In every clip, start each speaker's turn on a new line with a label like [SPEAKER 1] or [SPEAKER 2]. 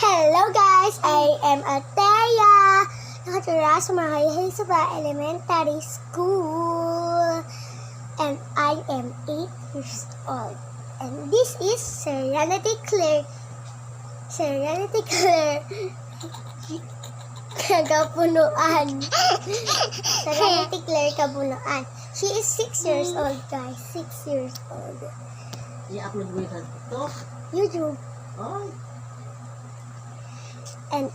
[SPEAKER 1] Hello guys! I am Ateya. Nakatira sa Mahayahay Sabah Elementary School. And I am 8 years old. And this is Serenity Claire. Serenity Claire. Kapunuan. Serenity Claire Kapunuan. She is 6 years old, guys. 6 years old.
[SPEAKER 2] I-upload mo yung TikTok?
[SPEAKER 1] YouTube.
[SPEAKER 2] Ay.
[SPEAKER 1] And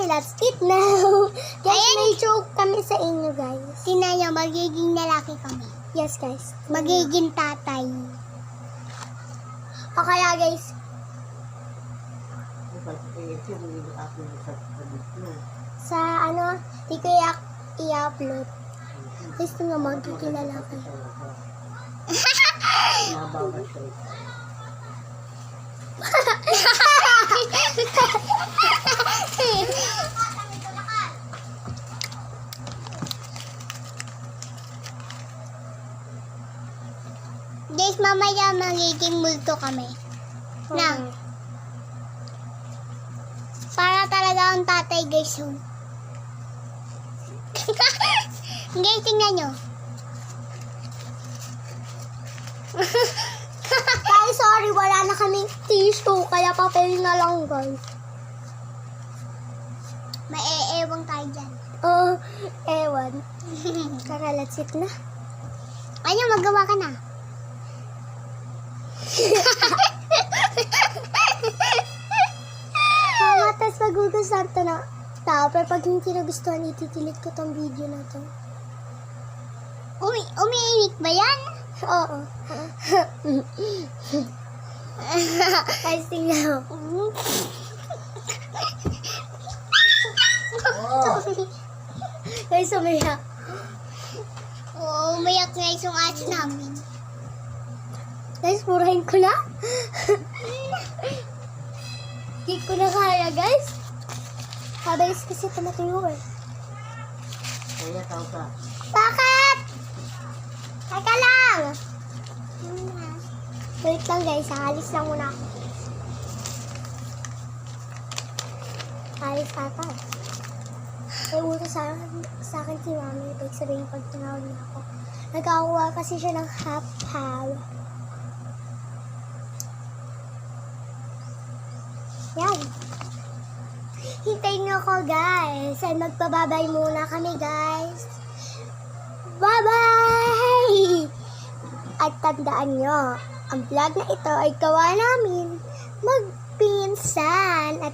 [SPEAKER 1] let's eat now. Guys, may joke kami sa inyo, guys.
[SPEAKER 3] Tinaya, magiging lalaki kami.
[SPEAKER 1] Yes, guys.
[SPEAKER 3] Magiging tatay.
[SPEAKER 1] O kaya, guys, sa ano, di ko i-upload. Guys, nga magiging lalaki.
[SPEAKER 3] Guys, mamaya magiging multo kami. Na.
[SPEAKER 1] Okay.
[SPEAKER 3] Para talaga ang tatay, guys. Oh. Guys, tingnan nyo.
[SPEAKER 1] Guys, sorry, wala na kaming tissue, kaya papel na lang, guys.
[SPEAKER 3] May eewang tayo dyan.
[SPEAKER 1] Oh, ewan. Tara, let's eat na.
[SPEAKER 3] Ano, magawa ka na.
[SPEAKER 1] Tapos magugustuhan to na tao, pero pag hindi nagustuhan, ititilid ko tong video na to.
[SPEAKER 3] Umiinit ba yan?
[SPEAKER 1] Oo. Guys, tingnan mo. Guys, umiyak.
[SPEAKER 3] Oo, umiyak guys yung aso namin.
[SPEAKER 1] Guys, murahin ko na. Hindi ko na kaya, guys. Mabilis kasi tumatuyo eh.
[SPEAKER 2] Kaya tao ka.
[SPEAKER 1] Bakit? Teka lang. Wait lang, guys. Alis lang muna ako. Alis ata. May utos sa akin si Mami. Ibig sabihin pag tinawag niya ako. Nagkakuha kasi siya ng half-half. Yan. Hintayin niyo ako, guys. And magpababay muna kami, guys. Bye-bye! At tandaan nyo, ang vlog na ito ay gawa namin magpinsan. At